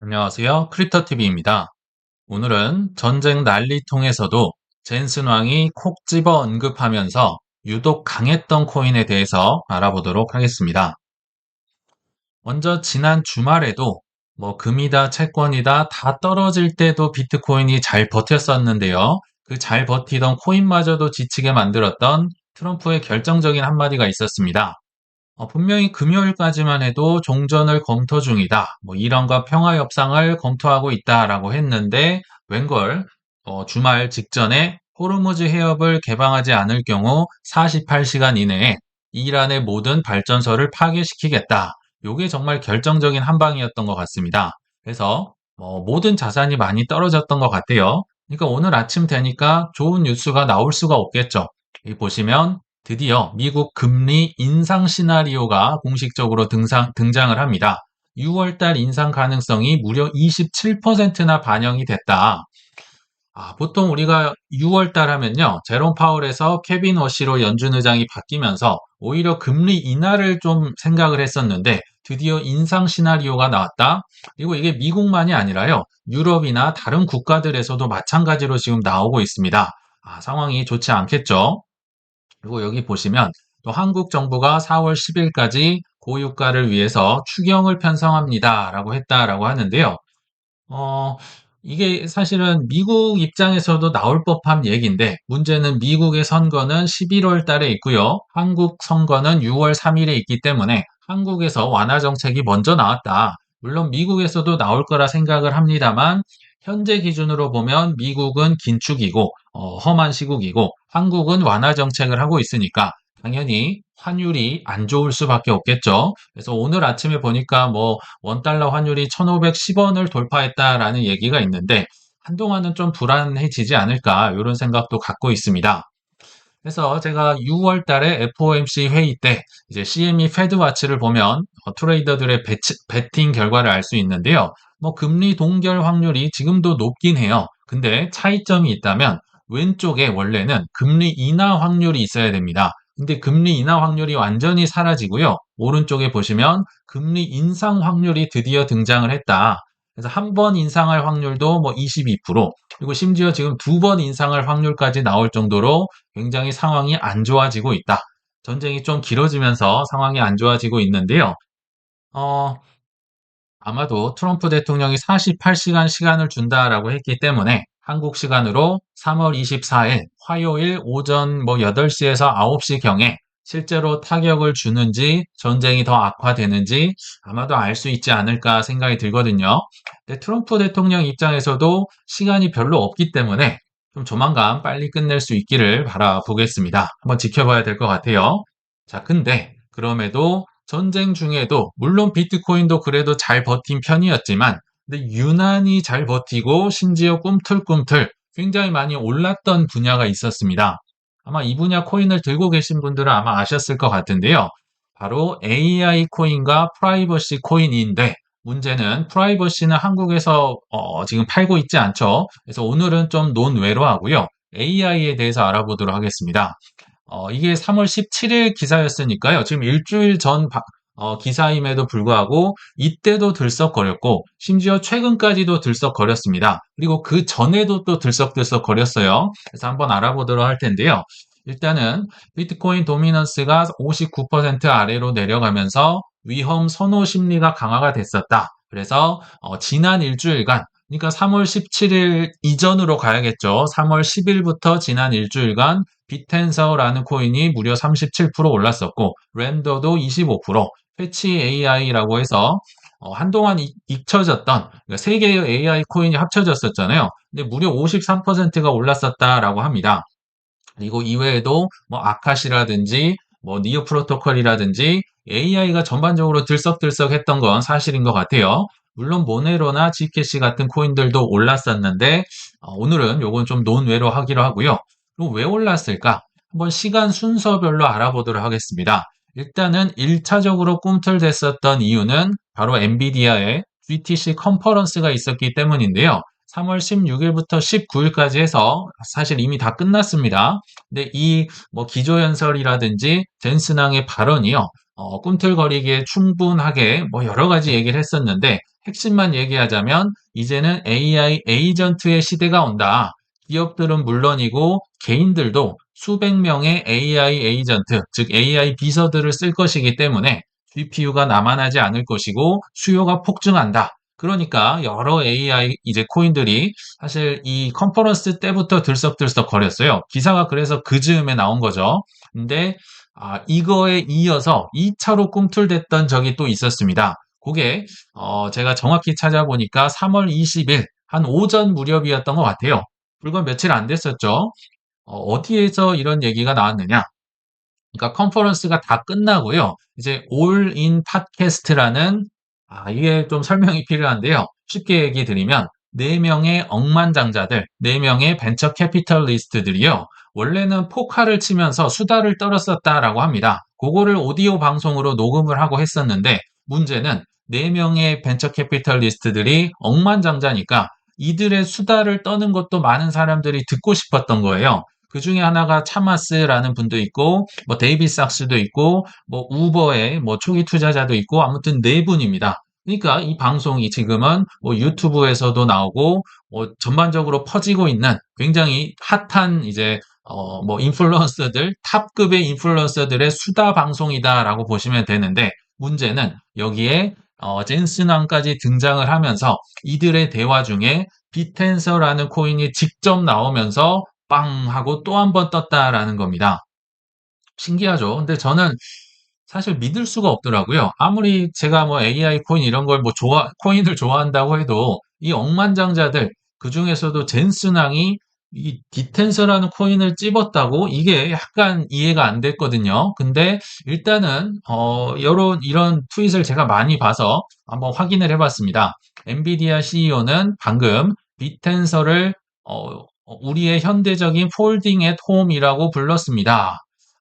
안녕하세요. 크립토TV입니다. 오늘은 전쟁 난리통에서도 젠슨 왕이 콕 집어 언급하면서 유독 강했던 코인에 대해서 알아보도록 하겠습니다. 먼저 지난 주말에도 금이다, 채권이다 다 떨어질 때도 비트코인이 잘 버텼었는데요. 그 잘 버티던 코인마저도 지치게 만들었던 트럼프의 결정적인 한마디가 있었습니다. 분명히 금요일까지만 해도 종전을 검토 중이다. 이란과 평화 협상을 검토하고 있다라고 했는데 웬걸 주말 직전에 호르무즈 해협을 개방하지 않을 경우 48시간 이내에 이란의 모든 발전소를 파괴시키겠다. 요게 정말 결정적인 한 방이었던 것 같습니다. 그래서 모든 자산이 많이 떨어졌던 것 같아요. 그러니까 오늘 아침 되니까 좋은 뉴스가 나올 수가 없겠죠. 여기 보시면 드디어 미국 금리 인상 시나리오가 공식적으로 등장을 합니다. 6월 달 인상 가능성이 무려 27%나 반영이 됐다. 보통 우리가 6월 달 하면요. 제롬 파월에서 케빈 워시로 연준 의장이 바뀌면서 오히려 금리 인하를 좀 생각을 했었는데 드디어 인상 시나리오가 나왔다. 그리고 이게 미국만이 아니라요. 유럽이나 다른 국가들에서도 마찬가지로 지금 나오고 있습니다. 상황이 좋지 않겠죠. 그리고 여기 보시면 또 한국 정부가 4월 10일까지 고유가를 위해서 추경을 편성합니다라고 했다라고 하는데요. 어, 이게 사실은 미국 입장에서도 나올 법한 얘기인데 문제는 미국의 선거는 11월 달에 있고요. 한국 선거는 6월 3일에 있기 때문에 한국에서 완화 정책이 먼저 나왔다. 물론 미국에서도 나올 거라 생각을 합니다만 현재 기준으로 보면 미국은 긴축이고 험한 시국이고 한국은 완화 정책을 하고 있으니까 당연히 환율이 안 좋을 수밖에 없겠죠. 그래서 오늘 아침에 보니까 원달러 환율이 1,510원을 돌파했다라는 얘기가 있는데 한동안은 좀 불안해지지 않을까 이런 생각도 갖고 있습니다. 그래서 제가 6월 달에 FOMC 회의 때 이제 CME 패드와치를 보면 트레이더들의 베팅 결과를 알 수 있는데요. 금리 동결 확률이 지금도 높긴 해요. 근데 차이점이 있다면 왼쪽에 원래는 금리 인하 확률이 있어야 됩니다. 근데 금리 인하 확률이 완전히 사라지고요. 오른쪽에 보시면 금리 인상 확률이 드디어 등장을 했다. 그래서 한 번 인상할 확률도 22%, 그리고 심지어 지금 두 번 인상할 확률까지 나올 정도로 굉장히 상황이 안 좋아지고 있다. 전쟁이 좀 길어지면서 상황이 안 좋아지고 있는데요. 어, 아마도 트럼프 대통령이 48시간 시간을 준다라고 했기 때문에 한국 시간으로 3월 24일 화요일 오전 8시에서 9시경에 실제로 타격을 주는지 전쟁이 더 악화되는지 아마도 알 수 있지 않을까 생각이 들거든요. 근데 트럼프 대통령 입장에서도 시간이 별로 없기 때문에 좀 조만간 빨리 끝낼 수 있기를 바라보겠습니다. 한번 지켜봐야 될 것 같아요. 자, 근데 그럼에도 전쟁 중에도 물론 비트코인도 그래도 잘 버틴 편이었지만 근데 유난히 잘 버티고 심지어 꿈틀꿈틀 굉장히 많이 올랐던 분야가 있었습니다. 아마 이 분야 코인을 들고 계신 분들은 아마 아셨을 것 같은데요. 바로 AI 코인과 프라이버시 코인인데 문제는 프라이버시는 한국에서 지금 팔고 있지 않죠. 그래서 오늘은 좀 논외로 하고요. AI에 대해서 알아보도록 하겠습니다. 이게 3월 17일 기사였으니까요. 지금 일주일 전 기사임에도 불구하고 이때도 들썩거렸고 심지어 최근까지도 들썩거렸습니다. 그리고 그 전에도 또 들썩들썩거렸어요. 그래서 한번 알아보도록 할 텐데요. 일단은 비트코인 도미넌스가 59% 아래로 내려가면서 위험 선호 심리가 강화가 됐었다. 그래서 지난 일주일간 그러니까 3월 17일 이전으로 가야겠죠. 3월 10일부터 지난 일주일간 빗텐서라는 코인이 무려 37% 올랐었고 랜더도 25%, 패치 AI라고 해서 한동안 잊혀졌던 그러니까 세 개의 AI 코인이 합쳐졌었잖아요. 근데 무려 53%가 올랐었다라고 합니다. 그리고 이외에도 아카시라든지 니오 프로토콜이라든지 AI가 전반적으로 들썩들썩했던 건 사실인 것 같아요. 물론 모네로나 G캐시 같은 코인들도 올랐었는데 오늘은 요건 좀 논외로 하기로 하고요. 그럼 왜 올랐을까? 한번 시간 순서별로 알아보도록 하겠습니다. 일단은 1차적으로 꿈틀댔었던 이유는 바로 엔비디아의 GTC 컨퍼런스가 있었기 때문인데요. 3월 16일부터 19일까지 해서 사실 이미 다 끝났습니다. 근데 이 기조연설이라든지 젠슨왕의 발언이요. 꿈틀거리기에 충분하게 여러 가지 얘기를 했었는데 핵심만 얘기하자면 이제는 AI 에이전트의 시대가 온다. 기업들은 물론이고 개인들도 수백 명의 AI 에이전트, 즉 AI 비서들을 쓸 것이기 때문에 GPU가 남아나지 않을 것이고 수요가 폭증한다. 그러니까 여러 AI 이제 코인들이 사실 이 컨퍼런스 때부터 들썩들썩 거렸어요. 기사가 그래서 그 즈음에 나온 거죠. 근데 이거에 이어서 2차로 꿈틀댔던 적이 또 있었습니다. 그게 제가 정확히 찾아보니까 3월 20일 한 오전 무렵이었던 것 같아요. 불과 며칠 안 됐었죠. 어디에서 이런 얘기가 나왔느냐? 그러니까 컨퍼런스가 다 끝나고요. 이제 올 인 팟캐스트라는 이게 좀 설명이 필요한데요. 쉽게 얘기 드리면 4명의 억만장자들, 4명의 벤처 캐피털리스트들이요. 원래는 포카를 치면서 수다를 떨었었다라고 합니다. 그거를 오디오 방송으로 녹음을 하고 했었는데 문제는 4명의 벤처 캐피털리스트들이 억만장자니까 이들의 수다를 떠는 것도 많은 사람들이 듣고 싶었던 거예요. 그 중에 하나가 차마스라는 분도 있고, 뭐 데이비 sak스도 있고, 뭐 우버의 뭐 초기 투자자도 있고, 아무튼 네 분입니다. 그러니까 이 방송이 지금은 뭐 유튜브에서도 나오고, 뭐 전반적으로 퍼지고 있는 굉장히 핫한 이제 뭐 인플루언서들, 탑급의 인플루언서들의 수다 방송이다라고 보시면 되는데, 문제는 여기에 젠슨왕까지 등장을 하면서 이들의 대화 중에 비텐서라는 코인이 직접 나오면서 빵 하고 또 한 번 떴다라는 겁니다. 신기하죠? 근데 저는 사실 믿을 수가 없더라고요. 아무리 제가 뭐 AI 코인 이런 걸 뭐 코인을 좋아한다고 해도 이 억만장자들, 그 중에서도 젠슨왕이 이 디텐서라는 코인을 찝었다고 이게 약간 이해가 안 됐거든요. 근데 일단은, 이런 트윗을 제가 많이 봐서 한번 확인을 해봤습니다. 엔비디아 CEO는 방금 비텐서를 우리의 현대적인 폴딩 앳 홈이라고 불렀습니다.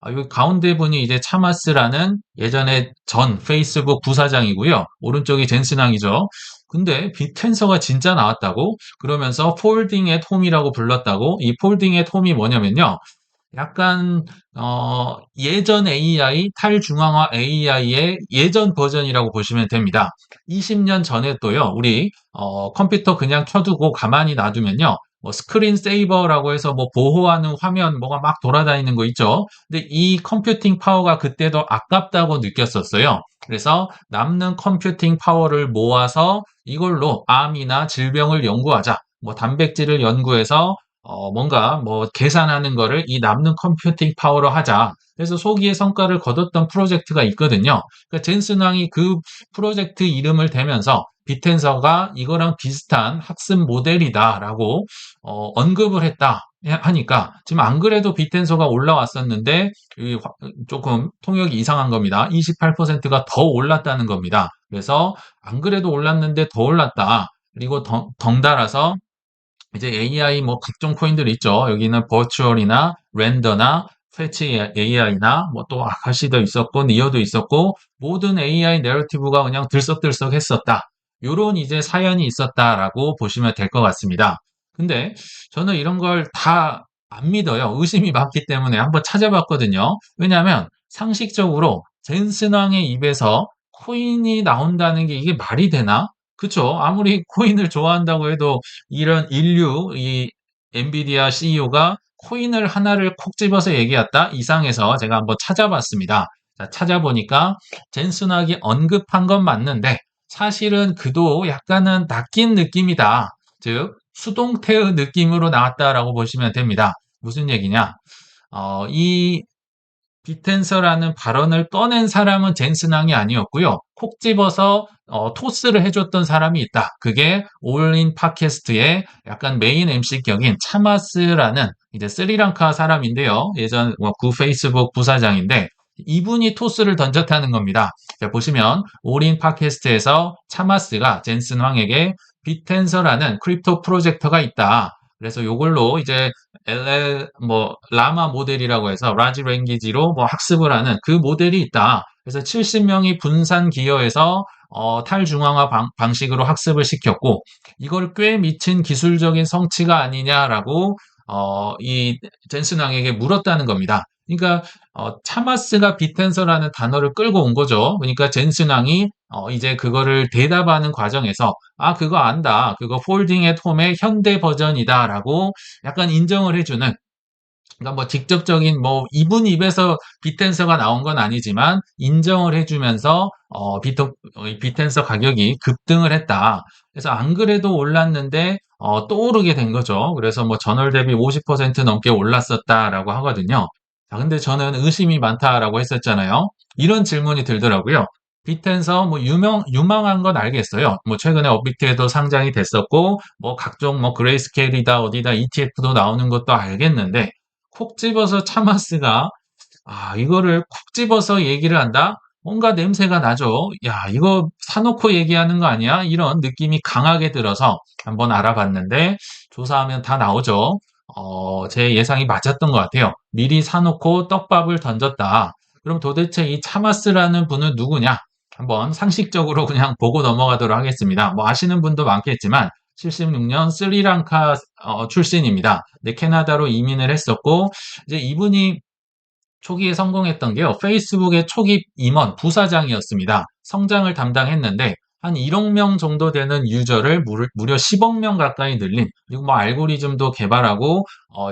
여기 가운데 분이 이제 차마스라는 예전에 전 페이스북 부사장이고요. 오른쪽이 젠슨왕이죠. 근데 빅텐서가 진짜 나왔다고? 그러면서 폴딩 앳 홈이라고 불렀다고? 이 폴딩 앳 홈이 뭐냐면요. 약간 예전 AI, 탈중앙화 AI의 예전 버전이라고 보시면 됩니다. 20년 전에 또요, 우리 컴퓨터 그냥 켜두고 가만히 놔두면요, 뭐 스크린 세이버라고 해서 뭐 보호하는 화면 뭐가 막 돌아다니는 거 있죠. 근데 이 컴퓨팅 파워가 그때도 아깝다고 느꼈었어요. 그래서 남는 컴퓨팅 파워를 모아서 이걸로 암이나 질병을 연구하자. 뭐 단백질을 연구해서 뭔가 뭐 계산하는 거를 이 남는 컴퓨팅 파워로 하자. 그래서 소기의 성과를 거뒀던 프로젝트가 있거든요. 그러니까 젠슨왕이 그 프로젝트 이름을 대면서 비텐서가 이거랑 비슷한 학습 모델이다라고 언급을 했다 하니까 지금 안 그래도 비텐서가 올라왔었는데 조금 통역이 이상한 겁니다. 28%가 더 올랐다는 겁니다. 그래서 안 그래도 올랐는데 더 올랐다. 그리고 덩달아서 이제 AI 뭐 각종 코인들 있죠. 여기는 버추얼이나 렌더나 패치 AI나 뭐 또 아카시도 있었고 니어도 있었고 모든 AI 내러티브가 그냥 들썩들썩 했었다. 요런 이제 사연이 있었다라고 보시면 될 것 같습니다. 근데 저는 이런 걸 다 안 믿어요. 의심이 많기 때문에 한번 찾아봤거든요. 왜냐하면 상식적으로 젠슨왕의 입에서 코인이 나온다는 게 이게 말이 되나? 그쵸? 아무리 코인을 좋아한다고 해도 이런 인류, 이 엔비디아 CEO가 코인을 하나를 콕 집어서 얘기했다? 이상해서 제가 한번 찾아봤습니다. 자, 찾아보니까 젠슨학이 언급한 건 맞는데 사실은 그도 약간은 낚인 느낌이다. 즉, 수동태의 느낌으로 나왔다라고 보시면 됩니다. 무슨 얘기냐? 이 비텐서라는 발언을 꺼낸 사람은 젠슨왕이 아니었고요. 콕 집어서 토스를 해줬던 사람이 있다. 그게 올인 팟캐스트의 약간 메인 MC 격인 차마스라는 이제 스리랑카 사람인데요. 예전 구 페이스북 부사장인데 이분이 토스를 던졌다는 겁니다. 자, 보시면 올인 팟캐스트에서 차마스가 젠슨왕에게 비텐서라는 크립토 프로젝터가 있다. 그래서 이걸로 이제 LL 뭐 라마 모델이라고 해서 라지 랭귀지로 뭐 학습을 하는 그 모델이 있다. 그래서 70명이 분산 기여해서 탈중앙화 방식으로 학습을 시켰고 이걸 꽤 미친 기술적인 성취가 아니냐라고 이 젠슨왕에게 물었다는 겁니다. 그러니까 차마스가 비텐서라는 단어를 끌고 온 거죠. 그러니까 젠슨왕이 이제 그거를 대답하는 과정에서 아 그거 안다. 그거 폴딩 앳 홈의 현대 버전이다라고 약간 인정을 해주는 그러니까 뭐 직접적인 뭐 이분 입에서 비텐서가 나온 건 아니지만 인정을 해주면서 비텐서 가격이 급등을 했다. 그래서 안 그래도 올랐는데 또 오르게 된 거죠. 그래서 뭐 전월 대비 50% 넘게 올랐었다라고 하거든요. 자, 근데 저는 의심이 많다라고 했었잖아요. 이런 질문이 들더라고요. 비텐서 뭐 유망한 건 알겠어요. 뭐 최근에 업비트에도 상장이 됐었고 뭐 각종 뭐 그레이스케일이다 어디다 ETF도 나오는 것도 알겠는데 콕 집어서 차마스가 이거를 콕 집어서 얘기를 한다? 뭔가 냄새가 나죠. 야, 이거 사놓고 얘기하는 거 아니야? 이런 느낌이 강하게 들어서 한번 알아봤는데 조사하면 다 나오죠. 제 예상이 맞았던 것 같아요. 미리 사놓고 떡밥을 던졌다. 그럼 도대체 이 차마스라는 분은 누구냐? 한번 상식적으로 그냥 보고 넘어가도록 하겠습니다. 뭐 아시는 분도 많겠지만 76년 스리랑카 출신입니다. 네, 캐나다로 이민을 했었고 이제 이분이 초기에 성공했던 게요. 페이스북의 초기 임원, 부사장이었습니다. 성장을 담당했는데 한 1억 명 정도 되는 유저를 무려 10억 명 가까이 늘린 그리고 뭐 알고리즘도 개발하고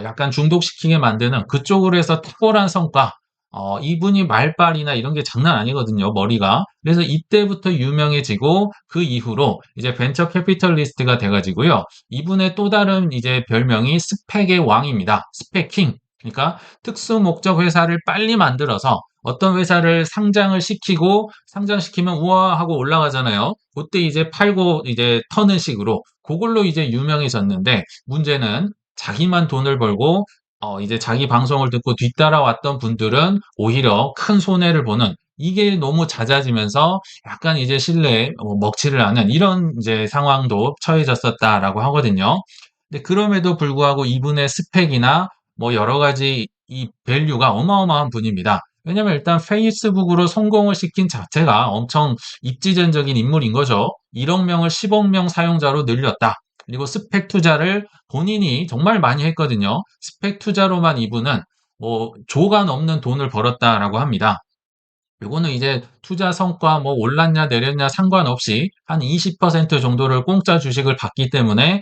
약간 중독시키게 만드는 그쪽으로 해서 탁월한 성과 이분이 말빨이나 이런 게 장난 아니거든요, 머리가. 그래서 이때부터 유명해지고 그 이후로 이제 벤처 캐피털리스트가 돼가지고요. 이분의 또 다른 이제 별명이 스펙의 왕입니다. 스펙킹. 그러니까 특수 목적 회사를 빨리 만들어서 어떤 회사를 상장을 시키고 상장시키면 우와 하고 올라가잖아요. 그때 이제 팔고 이제 터는 식으로 그걸로 이제 유명해졌는데 문제는 자기만 돈을 벌고 이제 자기 방송을 듣고 뒤따라왔던 분들은 오히려 큰 손해를 보는 이게 너무 잦아지면서 약간 이제 신뢰에 먹칠을 하는 이런 이제 상황도 처해졌었다라고 하거든요. 근데 그럼에도 불구하고 이분의 스펙이나 뭐 여러 가지 이 밸류가 어마어마한 분입니다. 왜냐면 일단 페이스북으로 성공을 시킨 자체가 엄청 입지전적인 인물인 거죠. 1억 명을 10억 명 사용자로 늘렸다. 그리고 스펙 투자를 본인이 정말 많이 했거든요. 스펙 투자로만 이분은 뭐 조가 넘는 돈을 벌었다라고 합니다. 요거는 이제 투자 성과 뭐 올랐냐 내렸냐 상관없이 한 20% 정도를 공짜 주식을 받기 때문에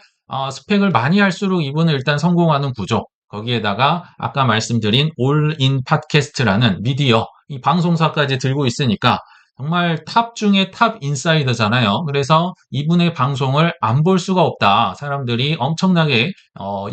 스펙을 많이 할수록 이분은 일단 성공하는 구조. 거기에다가 아까 말씀드린 올인 팟캐스트라는 미디어, 이 방송사까지 들고 있으니까 정말 탑 중에 탑 인사이더잖아요. 그래서 이분의 방송을 안 볼 수가 없다. 사람들이 엄청나게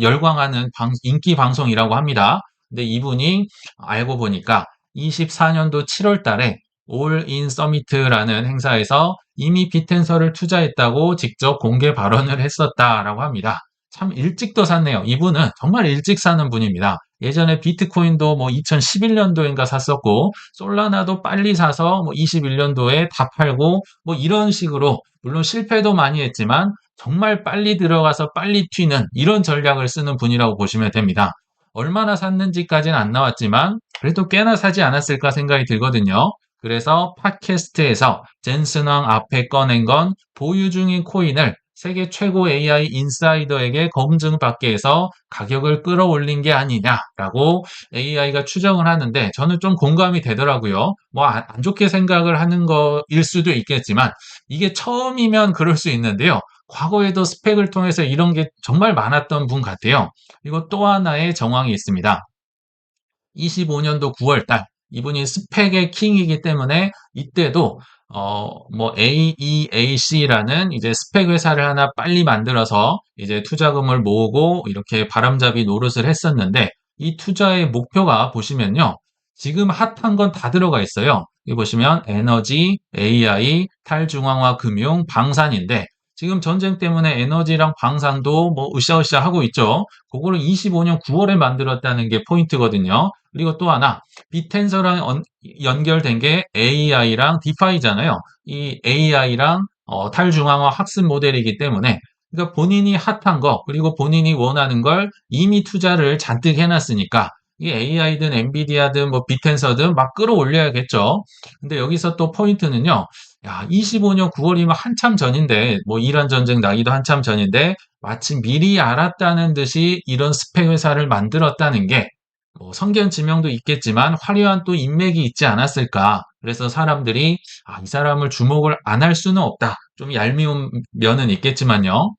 열광하는 인기 방송이라고 합니다. 근데 이분이 알고 보니까 24년도 7월 달에 올인 서미트라는 행사에서 이미 비텐서를 투자했다고 직접 공개 발언을 했었다라고 합니다. 참 일찍도 샀네요. 이분은 정말 일찍 사는 분입니다. 예전에 비트코인도 뭐 2011년도인가 샀었고 솔라나도 빨리 사서 뭐 21년도에 다 팔고 뭐 이런 식으로 물론 실패도 많이 했지만 정말 빨리 들어가서 빨리 튀는 이런 전략을 쓰는 분이라고 보시면 됩니다. 얼마나 샀는지까지는 안 나왔지만 그래도 꽤나 사지 않았을까 생각이 들거든요. 그래서 팟캐스트에서 젠슨왕 앞에 꺼낸 건 보유 중인 코인을 세계 최고 AI 인사이더에게 검증받게 해서 가격을 끌어올린 게 아니냐라고 AI가 추정을 하는데 저는 좀 공감이 되더라고요. 뭐 안 좋게 생각을 하는 거일 수도 있겠지만 이게 처음이면 그럴 수 있는데요. 과거에도 스펙을 통해서 이런 게 정말 많았던 분 같아요. 그리고 또 하나의 정황이 있습니다. 25년도 9월 달 이분이 스펙의 킹이기 때문에 이때도 뭐 AEAC라는 이제 스펙 회사를 하나 빨리 만들어서 이제 투자금을 모으고 이렇게 바람잡이 노릇을 했었는데 이 투자의 목표가 보시면요. 지금 핫한 건 다 들어가 있어요. 여기 보시면 에너지, AI, 탈중앙화 금융, 방산인데 지금 전쟁 때문에 에너지랑 방산도 뭐 으쌰으쌰 하고 있죠. 그거를 25년 9월에 만들었다는 게 포인트거든요. 그리고 또 하나, 비텐서랑 연결된 게 AI랑 디파이잖아요. 이 AI랑 탈중앙화 학습 모델이기 때문에 그러니까 본인이 핫한 거 그리고 본인이 원하는 걸 이미 투자를 잔뜩 해놨으니까 이 AI든 엔비디아든 뭐 비텐서든 막 끌어올려야겠죠. 근데 여기서 또 포인트는요. 야, 25년 9월이면 한참 전인데 뭐 이란 전쟁 나기도 한참 전인데 마치 미리 알았다는 듯이 이런 스펙 회사를 만들었다는 게 뭐 성견 지명도 있겠지만 화려한 또 인맥이 있지 않았을까. 그래서 사람들이 이 사람을 주목을 안 할 수는 없다. 좀 얄미운 면은 있겠지만요.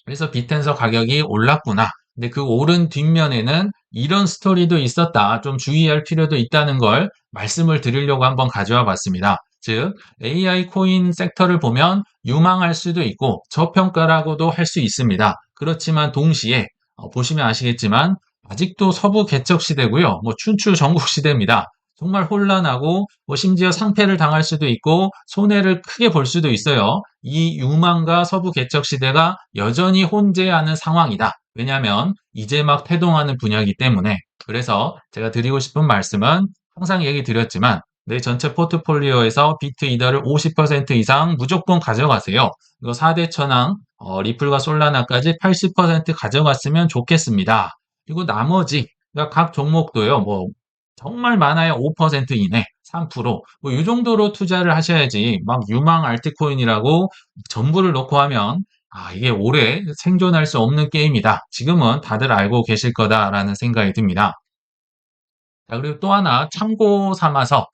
그래서 빅텐서 가격이 올랐구나. 근데 그 오른 뒷면에는 이런 스토리도 있었다. 좀 주의할 필요도 있다는 걸 말씀을 드리려고 한번 가져와 봤습니다. 즉, AI 코인 섹터를 보면 유망할 수도 있고 저평가라고도 할 수 있습니다. 그렇지만 동시에 보시면 아시겠지만 아직도 서부 개척 시대고요. 뭐 춘추 전국 시대입니다. 정말 혼란하고 뭐 심지어 상패를 당할 수도 있고 손해를 크게 볼 수도 있어요. 이 유망과 서부 개척 시대가 여전히 혼재하는 상황이다. 왜냐하면 이제 막 태동하는 분야이기 때문에. 그래서 제가 드리고 싶은 말씀은 항상 얘기 드렸지만 내 전체 포트폴리오에서 비트 이더를 50% 이상 무조건 가져가세요. 이거 4대 천왕, 리플과 솔라나까지 80% 가져갔으면 좋겠습니다. 그리고 나머지 그러니까 각 종목도요. 뭐 정말 많아야 5% 이내, 3%, 뭐 이 정도로 투자를 하셔야지 막 유망 알트코인이라고 전부를 놓고 하면 이게 오래 생존할 수 없는 게임이다. 지금은 다들 알고 계실 거다라는 생각이 듭니다. 자, 그리고 또 하나 참고 삼아서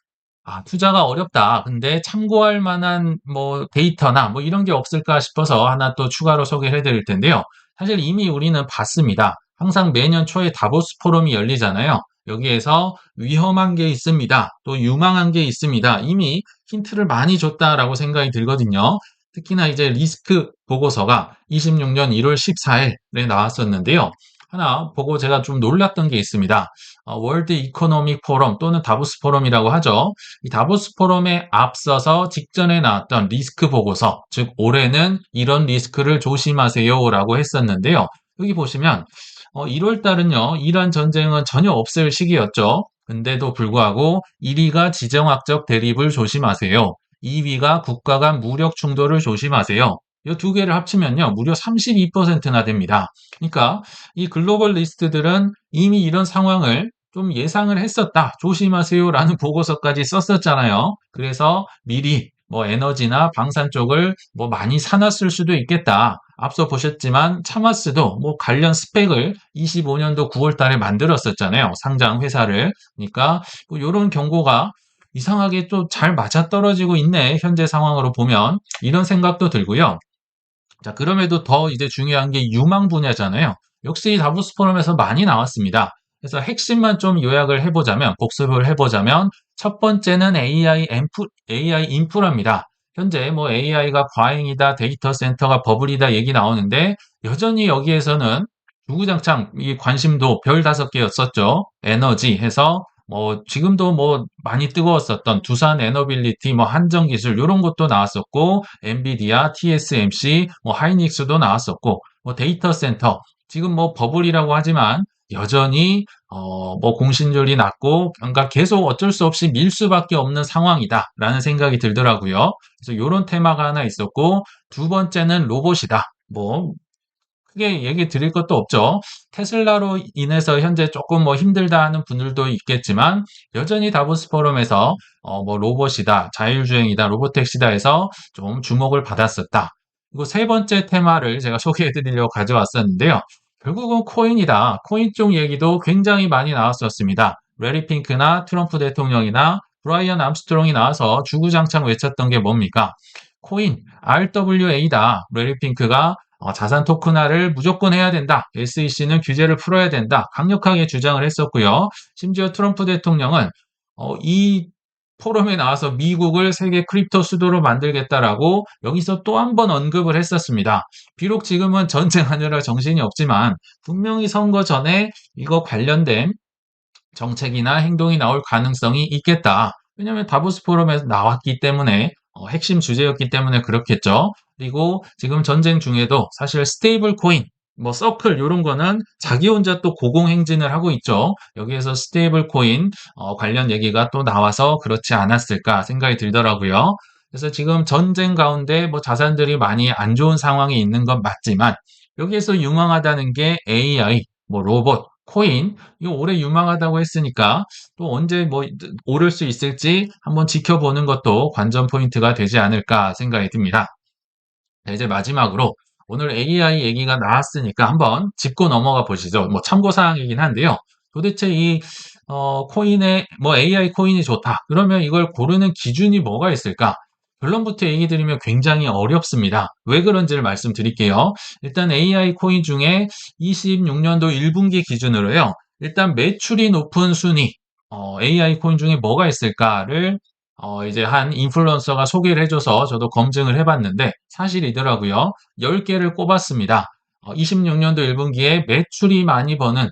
투자가 어렵다. 근데 참고할 만한 뭐 데이터나 뭐 이런 게 없을까 싶어서 하나 또 추가로 소개해 드릴 텐데요. 사실 이미 우리는 봤습니다. 항상 매년 초에 다보스 포럼이 열리잖아요. 여기에서 위험한 게 있습니다. 또 유망한 게 있습니다. 이미 힌트를 많이 줬다라고 생각이 들거든요. 특히나 이제 리스크 보고서가 26년 1월 14일에 나왔었는데요. 하나 보고 제가 좀 놀랐던 게 있습니다. 월드 이코노믹 포럼 또는 다보스 포럼이라고 하죠. 이 다보스 포럼에 앞서서 직전에 나왔던 리스크 보고서, 즉 올해는 이런 리스크를 조심하세요라고 했었는데요. 여기 보시면 1월 달은요. 이란 전쟁은 전혀 없을 시기였죠. 근데도 불구하고 1위가 지정학적 대립을 조심하세요. 2위가 국가 간 무력 충돌을 조심하세요. 이 두 개를 합치면요. 무려 32%나 됩니다. 그러니까 이 글로벌 리스트들은 이미 이런 상황을 좀 예상을 했었다. 조심하세요라는 보고서까지 썼었잖아요. 그래서 미리 뭐 에너지나 방산 쪽을 뭐 많이 사놨을 수도 있겠다. 앞서 보셨지만 차마스도 뭐 관련 스펙을 25년도 9월 달에 만들었었잖아요. 상장 회사를. 그러니까 뭐 이런 경고가 이상하게 또 잘 맞아떨어지고 있네. 현재 상황으로 보면 이런 생각도 들고요. 자, 그럼에도 더 이제 중요한 게 유망 분야잖아요. 역시 다보스 포럼에서 많이 나왔습니다. 그래서 핵심만 좀 요약을 해보자면, 복습을 해보자면, 첫 번째는 AI 인프라입니다. 현재 뭐 AI가 과잉이다, 데이터 센터가 버블이다 얘기 나오는데, 여전히 여기에서는 주구장창 이 관심도 별 5개였었죠. 에너지 해서 지금도 뭐 많이 뜨거웠었던 두산 에너빌리티 뭐 한정 기술 요런 것도 나왔었고 엔비디아, TSMC, 뭐 하이닉스도 나왔었고 뭐 데이터 센터 지금 뭐 버블이라고 하지만 여전히 뭐 공신률이 낮고 그러니까 계속 어쩔 수 없이 밀 수밖에 없는 상황이다라는 생각이 들더라고요. 그래서 요런 테마가 하나 있었고 두 번째는 로봇이다. 뭐 크게 얘기 드릴 것도 없죠. 테슬라로 인해서 현재 조금 뭐 힘들다 하는 분들도 있겠지만 여전히 다보스 포럼에서 뭐 로봇이다, 자율주행이다, 로보택시다 해서 좀 주목을 받았었다. 그리고 세 번째 테마를 제가 소개해 드리려고 가져왔었는데요. 결국은 코인이다. 코인 쪽 얘기도 굉장히 많이 나왔었습니다. 레리 핑크나 트럼프 대통령이나 브라이언 암스트롱이 나와서 주구장창 외쳤던 게 뭡니까? 코인, RWA다. 레리 핑크가 자산 토큰화를 무조건 해야 된다. SEC는 규제를 풀어야 된다. 강력하게 주장을 했었고요. 심지어 트럼프 대통령은 이 포럼에 나와서 미국을 세계 크립토 수도로 만들겠다라고 여기서 또 한 번 언급을 했었습니다. 비록 지금은 전쟁하느라 정신이 없지만 분명히 선거 전에 이거 관련된 정책이나 행동이 나올 가능성이 있겠다. 왜냐하면 다보스 포럼에서 나왔기 때문에 핵심 주제였기 때문에 그렇겠죠. 그리고 지금 전쟁 중에도 사실 스테이블 코인, 뭐 서클 이런 거는 자기 혼자 또 고공행진을 하고 있죠. 여기에서 스테이블 코인 관련 얘기가 또 나와서 그렇지 않았을까 생각이 들더라고요. 그래서 지금 전쟁 가운데 뭐 자산들이 많이 안 좋은 상황이 있는 건 맞지만 여기에서 유망하다는 게 AI, 뭐 로봇, 코인 이거 올해 유망하다고 했으니까 또 언제 뭐 오를 수 있을지 한번 지켜보는 것도 관전 포인트가 되지 않을까 생각이 듭니다. 자, 이제 마지막으로 오늘 AI 얘기가 나왔으니까 한번 짚고 넘어가 보시죠. 뭐 참고 사항이긴 한데요. 도대체 이 코인에 뭐 AI 코인이 좋다. 그러면 이걸 고르는 기준이 뭐가 있을까? 결론부터 얘기 드리면 굉장히 어렵습니다. 왜 그런지를 말씀드릴게요. 일단 AI 코인 중에 26년도 1분기 기준으로요. 일단 매출이 높은 순위, AI 코인 중에 뭐가 있을까를 이제 한 인플루언서가 소개를 해줘서 저도 검증을 해봤는데 사실이더라고요. 10개를 꼽았습니다. 26년도 1분기에 매출이 많이 버는,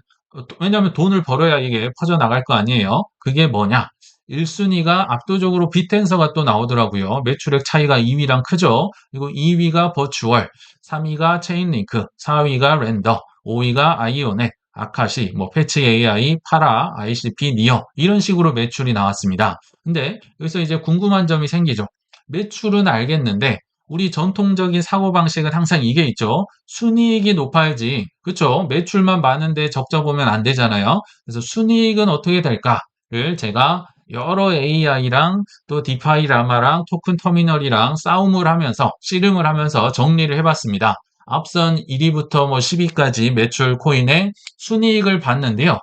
왜냐하면 돈을 벌어야 이게 퍼져나갈 거 아니에요. 그게 뭐냐? 1순위가 압도적으로 빗텐서가 또 나오더라고요. 매출액 차이가 2위랑 크죠. 그리고 2위가 버추얼, 3위가 체인링크, 4위가 랜더, 5위가 아이오넷, 아카시, 뭐 패치 AI, 파라, ICP, 니어 이런 식으로 매출이 나왔습니다. 근데 여기서 이제 궁금한 점이 생기죠. 매출은 알겠는데 우리 전통적인 사고방식은 항상 이게 있죠. 순이익이 높아야지. 그쵸? 매출만 많은데 적자 보면 안 되잖아요. 그래서 순이익은 어떻게 될까를 제가 여러 AI랑 또 디파이 라마랑 토큰 터미널이랑 싸움을 하면서 씨름을 하면서 정리를 해봤습니다. 앞선 1위부터 뭐 10위까지 매출 코인의 순이익을 봤는데요.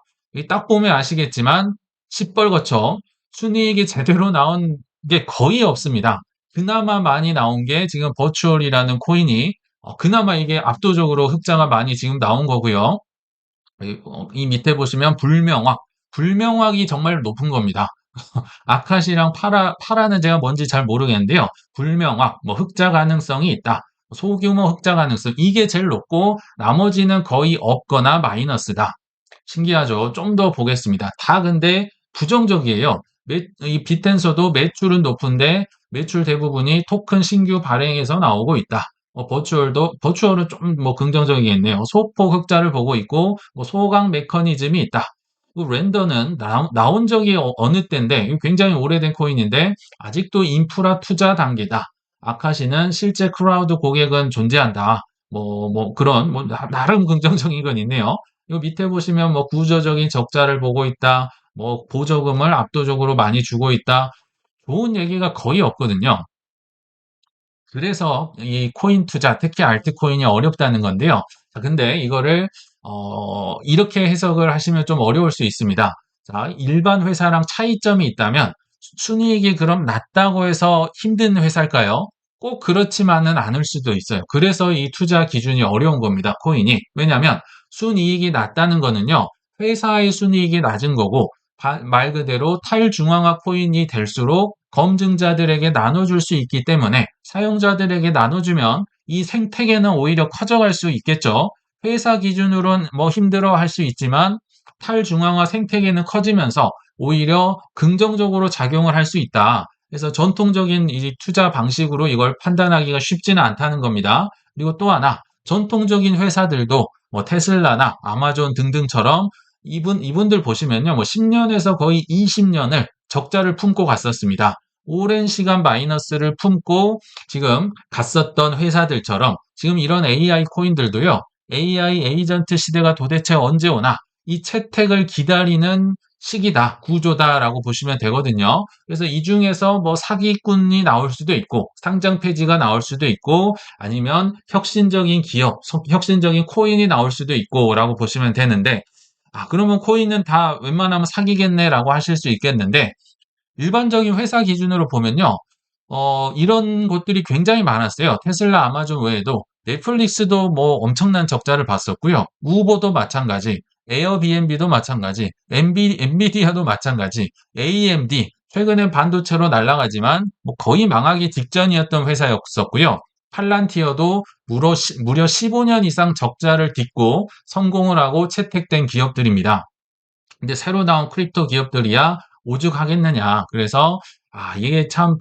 딱 보면 아시겠지만 시뻘겋죠. 순이익이 제대로 나온 게 거의 없습니다. 그나마 많이 나온 게 지금 버추얼이라는 코인이 그나마 이게 압도적으로 흑자가 많이 지금 나온 거고요. 이 밑에 보시면 불명확, 불명확이 정말 높은 겁니다. 아카시랑 파라는 제가 뭔지 잘 모르겠는데요. 불명확, 뭐 흑자 가능성이 있다. 소규모 흑자 가능성, 이게 제일 높고 나머지는 거의 없거나 마이너스다. 신기하죠? 좀 더 보겠습니다. 다 근데 부정적이에요. 이 빗텐서도 매출은 높은데 매출 대부분이 토큰 신규 발행에서 나오고 있다. 버추얼은 좀 뭐 긍정적이겠네요. 소폭 흑자를 보고 있고 뭐 소강 메커니즘이 있다. 그 랜더는 나온 적이 어느 때인데 이거 굉장히 오래된 코인인데 아직도 인프라 투자 단계다. 아카시는 실제 크라우드 고객은 존재한다. 그런 나름 긍정적인 건 있네요. 이 밑에 보시면 뭐 구조적인 적자를 보고 있다. 뭐 보조금을 압도적으로 많이 주고 있다. 좋은 얘기가 거의 없거든요. 그래서 이 코인 투자, 특히 알트코인이 어렵다는 건데요. 자, 근데 이거를 이렇게 해석을 하시면 좀 어려울 수 있습니다. 자, 일반 회사랑 차이점이 있다면 순이익이 그럼 낮다고 해서 힘든 회사일까요? 꼭 그렇지만은 않을 수도 있어요. 그래서 이 투자 기준이 어려운 겁니다. 코인이. 왜냐하면 순이익이 낮다는 거는요. 회사의 순이익이 낮은 거고 말 그대로 탈중앙화 코인이 될수록 검증자들에게 나눠줄 수 있기 때문에 사용자들에게 나눠주면 이 생태계는 오히려 커져갈 수 있겠죠. 회사 기준으로는 뭐 힘들어 할 수 있지만 탈중앙화 생태계는 커지면서 오히려 긍정적으로 작용을 할 수 있다. 그래서 전통적인 이 투자 방식으로 이걸 판단하기가 쉽지는 않다는 겁니다. 그리고 또 하나, 전통적인 회사들도 뭐 테슬라나 아마존 등등처럼 이분들 보시면요. 뭐 10년에서 거의 20년을 적자를 품고 갔었습니다. 오랜 시간 마이너스를 품고 지금 갔었던 회사들처럼 지금 이런 AI 코인들도요. AI 에이전트 시대가 도대체 언제 오나 이 채택을 기다리는 시기다, 구조다라고 보시면 되거든요. 그래서 이 중에서 뭐 사기꾼이 나올 수도 있고 상장 폐지가 나올 수도 있고 아니면 혁신적인 기업, 혁신적인 코인이 나올 수도 있고라고 보시면 되는데 그러면 코인은 다 웬만하면 사기겠네라고 하실 수 있겠는데 일반적인 회사 기준으로 보면요. 이런 곳들이 굉장히 많았어요. 테슬라, 아마존 외에도 넷플릭스도 뭐 엄청난 적자를 봤었고요. 우버도 마찬가지, 에어비앤비도 마찬가지, 엔비디아도 마찬가지, AMD 최근에 반도체로 날아가지만 뭐 거의 망하기 직전이었던 회사였었고요. 팔란티어도 무려 15년 이상 적자를 딛고 성공을 하고 채택된 기업들입니다. 근데 새로 나온 크립토 기업들이야 오죽하겠느냐. 그래서 이게 참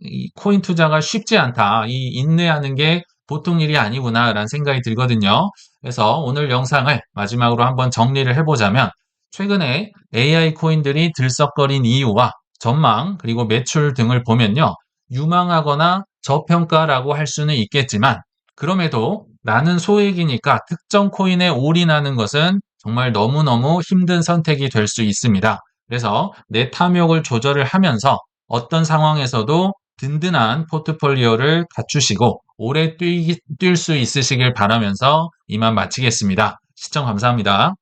이 코인 투자가 쉽지 않다. 이 인내하는 게 보통 일이 아니구나라는 생각이 들거든요. 그래서 오늘 영상을 마지막으로 한번 정리를 해보자면 최근에 AI 코인들이 들썩거린 이유와 전망 그리고 매출 등을 보면요. 유망하거나 저평가라고 할 수는 있겠지만 그럼에도 나는 소액이니까 특정 코인에 올인하는 것은 정말 너무너무 힘든 선택이 될 수 있습니다. 그래서 내 탐욕을 조절을 하면서 어떤 상황에서도 든든한 포트폴리오를 갖추시고 오래 뛸 수 있으시길 바라면서 이만 마치겠습니다. 시청 감사합니다.